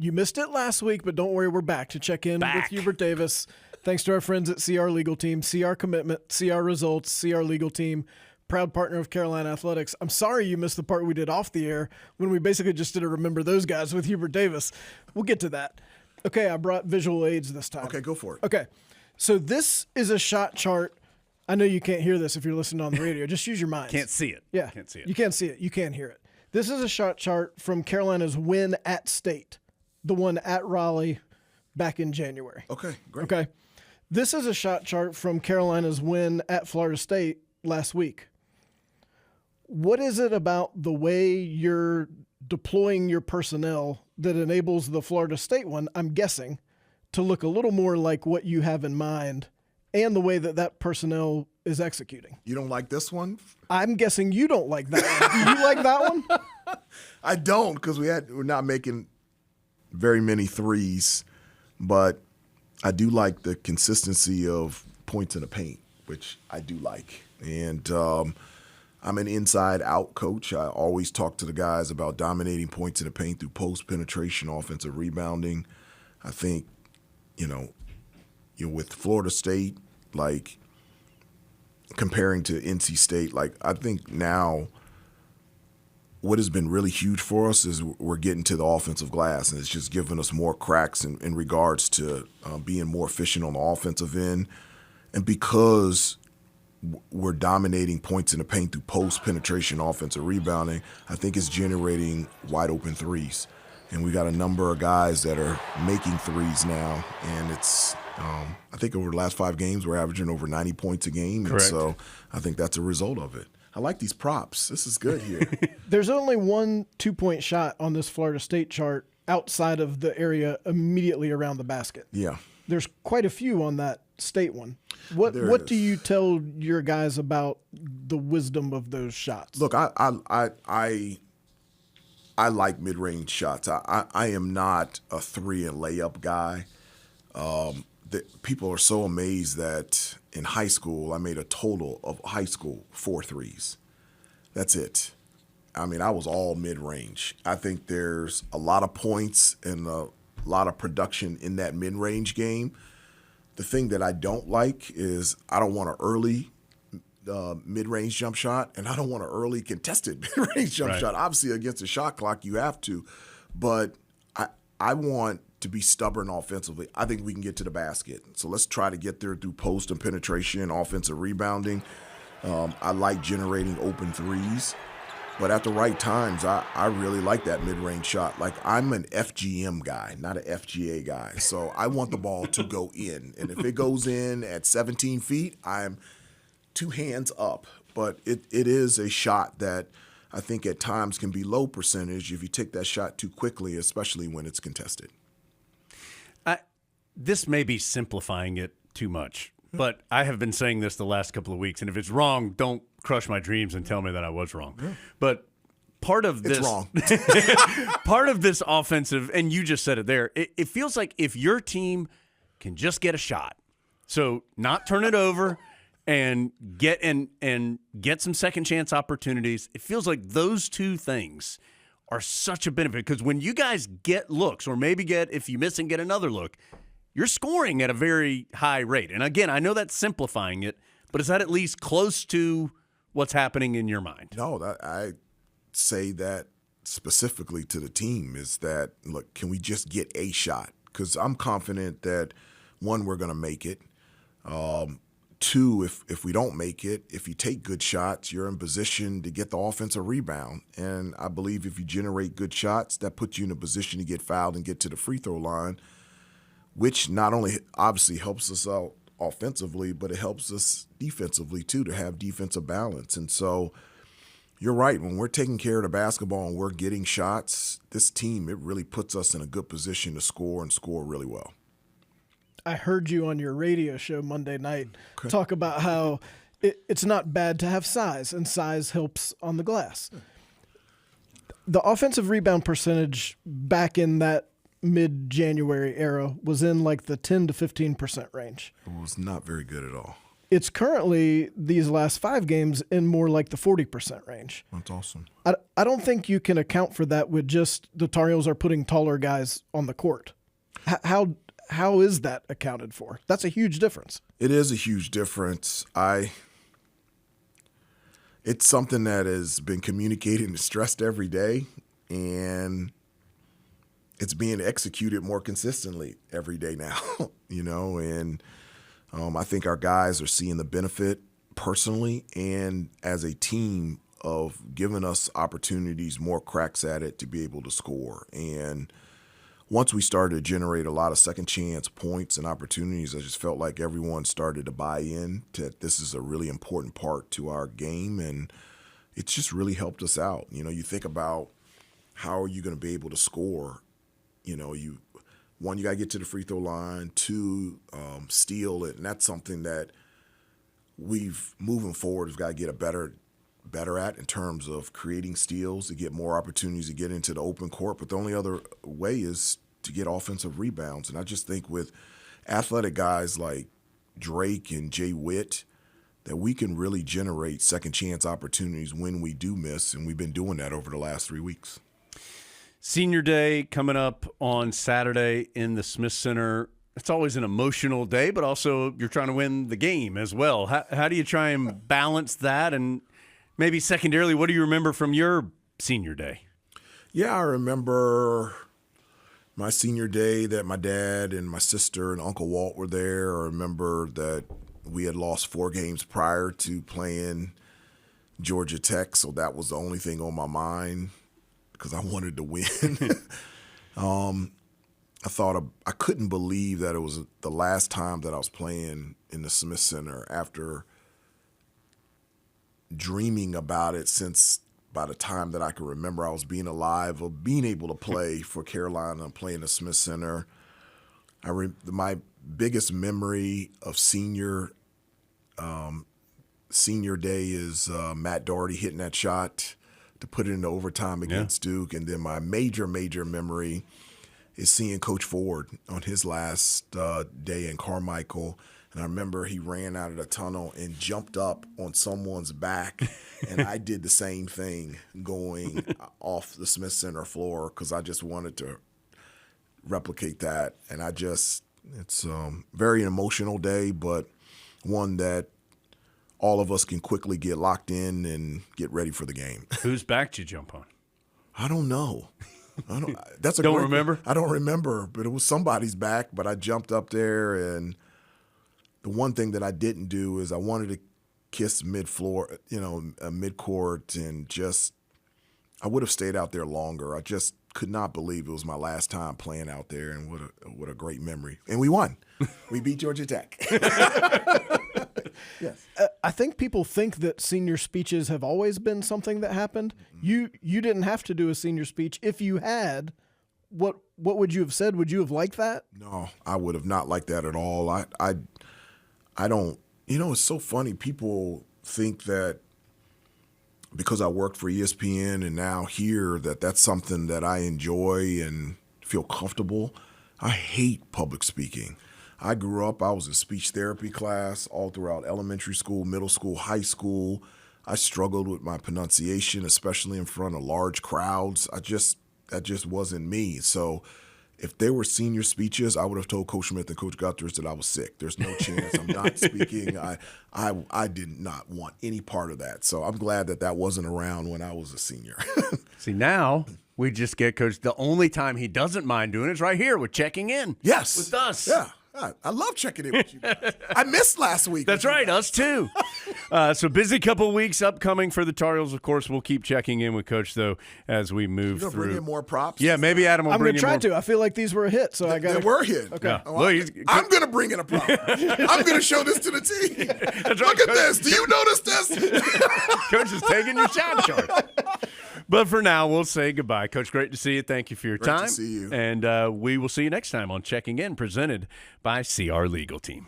You missed it last week, but don't worry, we're back to check in with Hubert Davis. Thanks to our friends at CR Legal Team. See our commitment, see our results, see our legal team. Proud partner of Carolina Athletics. I'm sorry you missed the part we did off the air when we basically just did a Remember Those Guys with Hubert Davis. We'll get to that. Okay, I brought visual aids this time. Okay, go for it. Okay, so this is a shot chart. I know you can't hear this if you're listening on the radio. Just use your minds. Can't see it. Yeah. Can't see it. You can't see it. You can't hear it. This is a shot chart from Carolina's win at State, the one at Raleigh back in January. Okay, great. Okay. This is a shot chart from Carolina's win at Florida State last week. What is it about the way you're deploying your personnel that enables the Florida State one, I'm guessing, to look a little more like what you have in mind and the way that that personnel is executing? You don't like this one? I'm guessing you don't like that one. Do you like that one? I don't, because we're not making very many threes, but I do like the consistency of points in the paint, which I do like. And I'm an inside-out coach. I always talk to the guys about dominating points in the paint through post-penetration, offensive rebounding. I think, with Florida State, like comparing to NC State, like I think now what has been really huge for us is we're getting to the offensive glass, and it's just giving us more cracks in regards to being more efficient on the offensive end. And because we're dominating points in the paint through post-penetration offensive rebounding, I think it's generating wide-open threes. And we got a number of guys that are making threes now, and it's I think over the last 5 games we're averaging over 90 points a game. Correct. And so I think that's a result of it. I like these props. This is good here. There's only one 2-point shot on this Florida State chart outside of the area immediately around the basket. Yeah. There's quite a few on that State one. What do you tell your guys about the wisdom of those shots? Look, I like mid-range shots. I am not a 3 and layup guy. People are so amazed that in high school I made a total of 4 threes. That's it. I mean, I was all mid-range. I think there's a lot of points and a lot of production in that mid-range game. The thing that I don't like is I don't want an early mid-range jump shot, and I don't want an early contested mid-range jump shot. Obviously, against the shot clock, you have to. But I want to be stubborn offensively. I think we can get to the basket. So let's try to get there through post and penetration, offensive rebounding. I like generating open threes. But at the right times, I really like that mid-range shot. Like, I'm an FGM guy, not an FGA guy. So I want the ball to go in. And if it goes in at 17 feet, I'm 2 hands up. But it is a shot that I think at times can be low percentage if you take that shot too quickly, especially when it's contested. This may be simplifying it too much, but I have been saying this the last couple of weeks, and if it's wrong, don't crush my dreams and tell me that I was wrong. Yeah. But part of this, it's wrong. Part of this offensive, and you just said it there, it feels like if your team can just get a shot, so not turn it over and get some second chance opportunities, it feels like those two things are such a benefit, because when you guys get looks, or maybe if you miss and get another look, you're scoring at a very high rate. And again, I know that's simplifying it, but is that at least close to what's happening in your mind? No, I say that specifically to the team is that, look, can we just get a shot? Because I'm confident that, 1, we're going to make it. 2, if we don't make it, if you take good shots, you're in position to get the offensive rebound. And I believe if you generate good shots, that puts you in a position to get fouled and get to the free throw line, which not only obviously helps us out offensively, but it helps us defensively too, to have defensive balance. And so you're right. When we're taking care of the basketball and we're getting shots, this team, it really puts us in a good position to score and score really well. I heard you on your radio show Monday night talk about how it's not bad to have size, and size helps on the glass. The offensive rebound percentage back in that mid-January era was in like the 10 to 15% range. It was not very good at all. it's currently these last 5 games in more like the 40% range. That's awesome. I don't think you can account for that with just the Tar Heels are putting taller guys on the court. How is that accounted for? That's a huge difference. It is a huge difference. It's something that has been communicated and stressed every day, and it's being executed more consistently every day now, and I think our guys are seeing the benefit personally and as a team of giving us opportunities, more cracks at it to be able to score. And once we started to generate a lot of second chance points and opportunities, I just felt like everyone started to buy in that this is a really important part to our game, and it's just really helped us out. You think about how are you going to be able to score. One, you got to get to the free throw line. 2, steal it, and that's something that moving forward, we've got to get better at in terms of creating steals to get more opportunities to get into the open court. But the only other way is to get offensive rebounds. And I just think with athletic guys like Drake and Jay Witt that we can really generate second chance opportunities when we do miss, and we've been doing that over the last 3 weeks. Senior Day coming up on Saturday in the Smith Center. It's always an emotional day, but also you're trying to win the game as well. How do you try and balance that? And maybe secondarily, what do you remember from your senior day? Yeah, I remember my senior day that my dad and my sister and Uncle Walt were there. I remember that we had lost 4 games prior to playing Georgia Tech, so that was the only thing on my mind because I wanted to win. I couldn't believe that it was the last time that I was playing in the Smith Center after dreaming about it since by the time that I could remember I was being alive or being able to play for Carolina and playing the Smith Center. My biggest memory of senior day is Matt Doherty hitting that shot to put it into overtime against Duke. And then my major memory is seeing Coach Ford on his last day in Carmichael. And I remember he ran out of the tunnel and jumped up on someone's back. And I did the same thing going off the Smith Center floor because I just wanted to replicate that. And it's a very emotional day, but one that all of us can quickly get locked in and get ready for the game. Whose back did you jump on? I don't know. That's Don't remember? I don't remember, but it was somebody's back. But I jumped up there, and the one thing that I didn't do is I wanted to kiss mid-floor, mid-court, and I would have stayed out there longer. I just could not believe it was my last time playing out there, and what a great memory. And we won. We beat Georgia Tech. Yes. I think people think that senior speeches have always been something that happened. You didn't have to do a senior speech. If you had, what would you have said? Would you have liked that? No, I would have not liked that at all. I don't. It's so funny. People think that because I worked for ESPN and now here that's something that I enjoy and feel comfortable. I hate public speaking. I grew up, I was in speech therapy class all throughout elementary school, middle school, high school. I struggled with my pronunciation, especially in front of large crowds. That just wasn't me. So if they were senior speeches, I would have told Coach Smith and Coach Guthers that I was sick. There's no chance I'm not speaking. I did not want any part of that. So I'm glad that wasn't around when I was a senior. See, now we just get Coach. The only time he doesn't mind doing it is right here with checking in. Yes. With us. Yeah. I love checking in with you guys. I missed last week. That's right, us too. So busy couple weeks upcoming for the Tar Heels. Of course, we'll keep checking in with Coach, though, as we move You're through. Bring in more props? Yeah, maybe Adam will I'm bring going in to more. try to. I feel like these were a hit, so I got. They were a hit. Okay. Yeah. Oh, Well, I'm going to bring in a prop. I'm going to show this to the team. That's right, Look at Coach. this. Do you notice this? Coach is taking your shot chart. But for now, we'll say goodbye. Coach, great to see you. Thank you for your Great to time. see you. And we will see you next time on Checking In, presented by CR Legal Team.